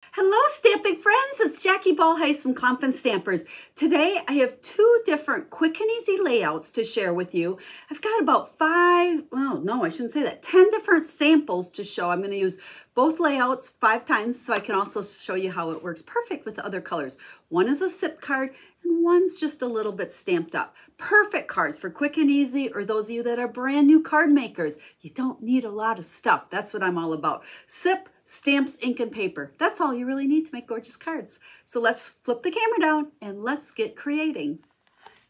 Hello stamping friends, it's Jackie Ballheis from Compton Stampers. Today I have two different quick and easy layouts to share with you. I've got about 10 different samples to show. I'm going to use both layouts 5 times so I can also show you how it works perfect with the other colors. One is a SIP card and one's just a little bit stamped up. Perfect cards for quick and easy, or those of you that are brand new card makers. You don't need a lot of stuff. That's what I'm all about. SIP, stamps, ink, and paper. That's all you really need to make gorgeous cards. So let's flip the camera down and let's get creating.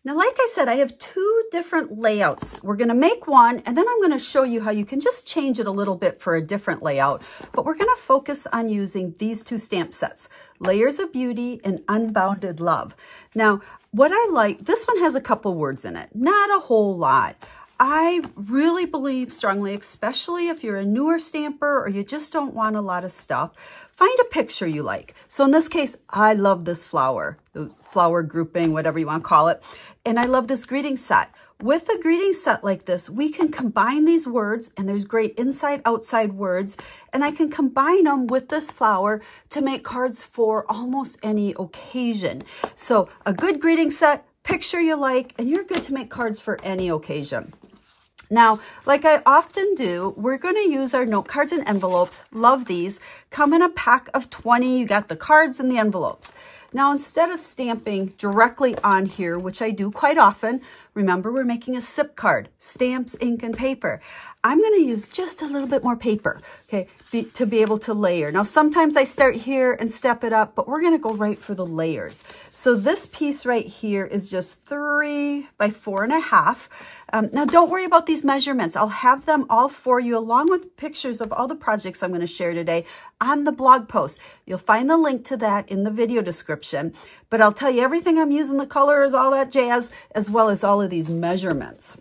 Now, like I said, I have 2 different layouts. We're going to make one, and then I'm going to show you how you can just change it a little bit for a different layout. But we're going to focus on using these 2 stamp sets, Layers of Beauty and Unbounded Love. Now, what I like, this one has a couple words in it, not a whole lot. I really believe strongly, especially if you're a newer stamper or you just don't want a lot of stuff, find a picture you like. So in this case, I love this flower, the flower grouping, whatever you want to call it. And I love this greeting set. With a greeting set like this, we can combine these words, and there's great inside, outside words, and I can combine them with this flower to make cards for almost any occasion. So a good greeting set, picture you like, and you're good to make cards for any occasion. Now, like I often do, we're going to use our note cards and envelopes. Love these. Come in a pack of 20. You got the cards and the envelopes. Now, instead of stamping directly on here, which I do quite often, remember we're making a SIP card, stamps, ink, and paper. I'm going to use just a little bit more paper, okay, to be able to layer. Now, sometimes I start here and step it up, but we're going to go right for the layers. So this piece right here is just 3 by 4.5. Now, don't worry about these measurements. I'll have them all for you, along with pictures of all the projects I'm going to share today on the blog post. You'll find the link to that in the video description. But I'll tell you everything I'm using, the colors, all that jazz, as well as all of these measurements.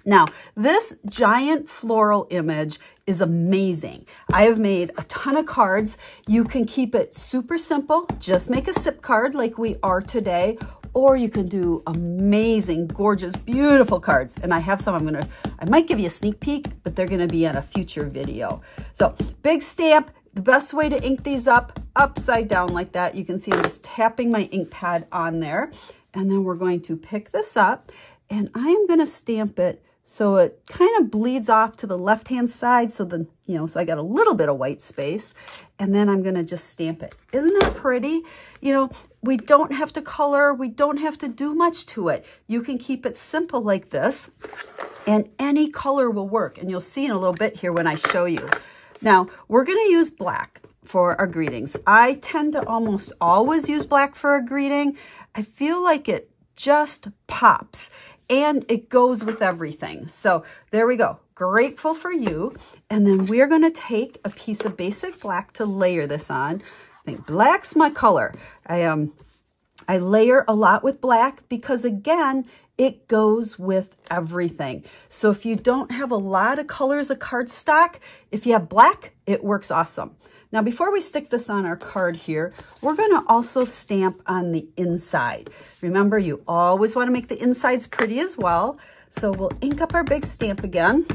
Now, this giant floral image is amazing. I have made a ton of cards. You can keep it super simple. Just make a SIP card like we are today, or you can do amazing, gorgeous, beautiful cards. And I have some I might give you a sneak peek, but they're gonna be in a future video. So big stamp. The best way to ink these up, upside down like that. You can see I'm just tapping my ink pad on there. And then we're going to pick this up, and I am gonna stamp it so it kind of bleeds off to the left-hand side, so so I got a little bit of white space, and then I'm gonna just stamp it. Isn't that pretty? We don't have to color, we don't have to do much to it. You can keep it simple like this, and any color will work, and you'll see in a little bit here when I show you. Now, we're gonna use black for our greetings. I tend to almost always use black for a greeting. I feel like it just pops. And it goes with everything. So there we go. Grateful for you. And then we're going to take a piece of basic black to layer this on. I think black's my color. I layer a lot with black because, again, it goes with everything. So if you don't have a lot of colors of cardstock, if you have black, it works awesome. Now, before we stick this on our card here, we're going to also stamp on the inside. Remember, you always want to make the insides pretty as well. So we'll ink up our big stamp again.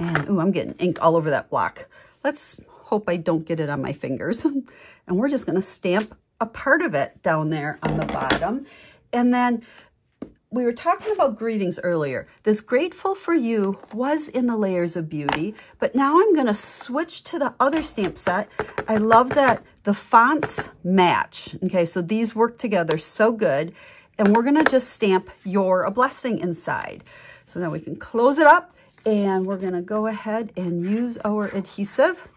And, ooh, I'm getting ink all over that block. Let's hope I don't get it on my fingers. And we're just going to stamp a part of it down there on the bottom. And then we were talking about greetings earlier. This grateful for you was in the Layers of Beauty, but now I'm going to switch to the other stamp set. I love that the fonts match. Okay, so these work together so good. And we're going to just stamp You're a Blessing inside. So now we can close it up, and we're going to go ahead and use our adhesive.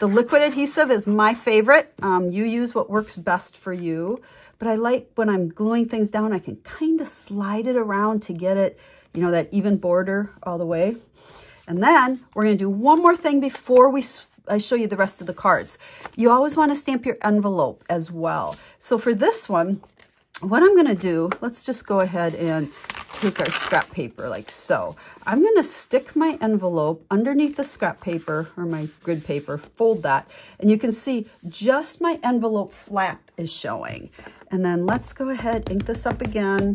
The liquid adhesive is my favorite. You use what works best for you. But I like when I'm gluing things down, I can kind of slide it around to get it, that even border all the way. And then we're going to do one more thing before I show you the rest of the cards. You always want to stamp your envelope as well. So for this one, what I'm going to do, let's just go ahead and take our scrap paper like so. I'm going to stick my envelope underneath the scrap paper or my grid paper, fold that, and you can see just my envelope flap is showing. And then let's go ahead, ink this up again.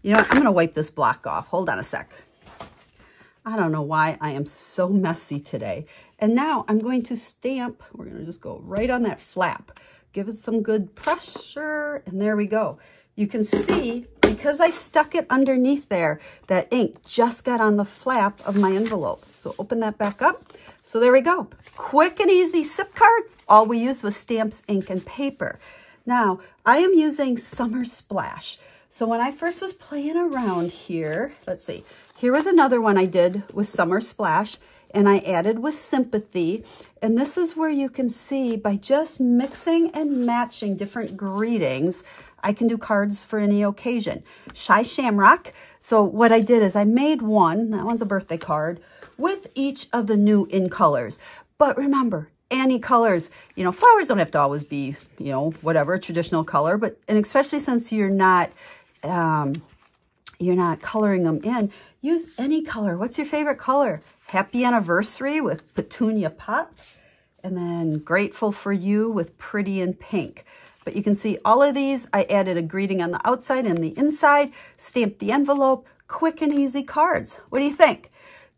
You know what? I'm going to wipe this block off. Hold on a sec. I don't know why I am so messy today. And now I'm going to stamp. We're going to just go right on that flap. Give it some good pressure, and there we go. You can see, because I stuck it underneath there, that ink just got on the flap of my envelope. So open that back up. So there we go. Quick and easy sip card. All we used was stamps, ink, and paper. Now, I am using Summer Splash. So when I first was playing around here, let's see, here was another one I did with Summer Splash, and I added with Sympathy. And this is where you can see by just mixing and matching different greetings, I can do cards for any occasion. Shy Shamrock. So what I did is I made one, that one's a birthday card, with each of the new in colors. But remember, any colors, you know, flowers don't have to always be, you know, whatever, traditional color, but, and especially since you're not coloring them in, use any color. What's your favorite color? Happy Anniversary with Petunia Pop, and then Grateful for You with Pretty in Pink. But you can see all of these, I added a greeting on the outside and the inside, stamped the envelope, quick and easy cards. What do you think?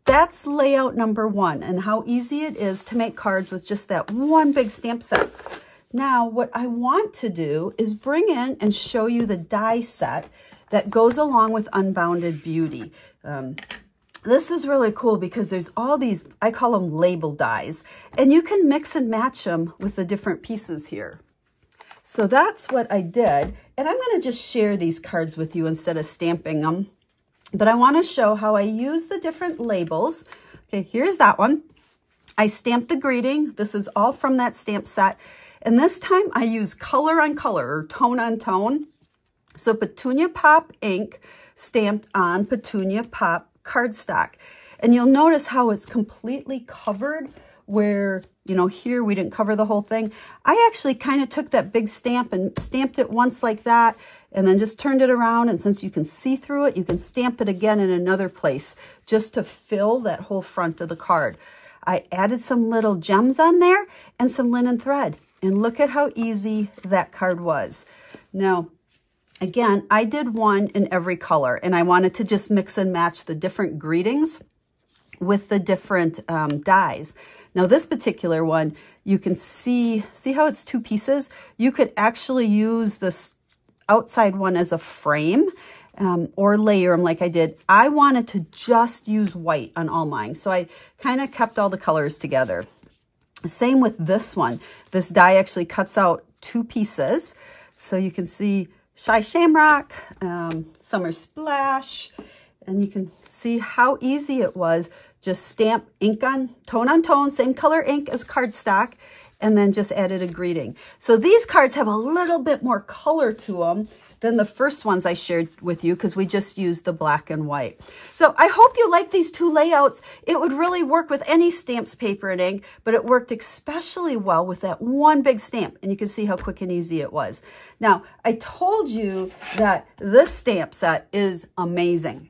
That's layout number one, and how easy it is to make cards with just that one big stamp set. Now, what I want to do is bring in and show you the die set that goes along with Unbounded Beauty. This is really cool because there's all these, I call them label dies, and you can mix and match them with the different pieces here. So that's what I did, and I'm going to just share these cards with you instead of stamping them. But I want to show how I use the different labels. Okay, here's that one. I stamped the greeting. This is all from that stamp set. And this time I use color on color, or tone on tone. So Petunia Pop ink stamped on Petunia Pop cardstock. And you'll notice how it's completely covered where, you know, here we didn't cover the whole thing. I actually kind of took that big stamp and stamped it once like that, and then just turned it around. And since you can see through it, you can stamp it again in another place just to fill that whole front of the card. I added some little gems on there and some linen thread. And look at how easy that card was. Now, again, I did one in every color, and I wanted to just mix and match the different greetings with the different dies. Now, this particular one, you can see how it's two pieces? You could actually use this outside one as a frame or layer them like I did. I wanted to just use white on all mine, so I kind of kept all the colors together. Same with this one. This die actually cuts out two pieces, so you can see Shy Shamrock, Summer Splash, and you can see how easy it was. Just stamp ink on tone, same color ink as cardstock, and then just added a greeting. So these cards have a little bit more color to them than the first ones I shared with you because we just used the black and white. So I hope you like these two layouts. It would really work with any stamps, paper, and ink, but it worked especially well with that one big stamp, and you can see how quick and easy it was. Now, I told you that this stamp set is amazing.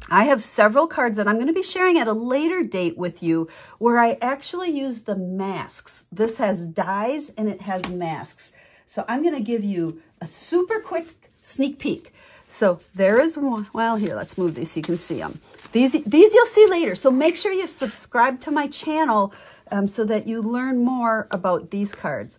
I have several cards that I'm going to be sharing at a later date with you where I actually use the masks. This has dies and it has masks. So I'm going to give you a super quick sneak peek. So there is one. Well, here, let's move these so you can see them. These you'll see later. So make sure you've subscribed to my channel so that you learn more about these cards.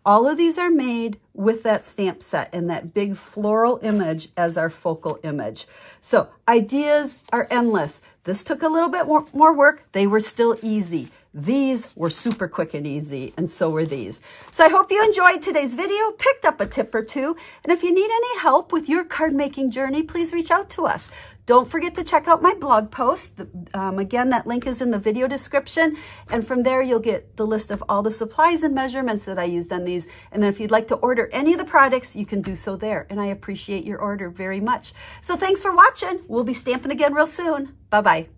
All of these are made with that stamp set and that big floral image as our focal image. So ideas are endless. This took a little bit more work. They were still easy. These were super quick and easy, and so were these. So I hope you enjoyed today's video, picked up a tip or two, and if you need any help with your card making journey, please reach out to us. Don't forget to check out my blog post. Again, that link is in the video description, and from there you'll get the list of all the supplies and measurements that I used on these. And then if you'd like to order any of the products, you can do so there, and I appreciate your order very much. So thanks for watching. We'll be stamping again real soon. Bye-bye.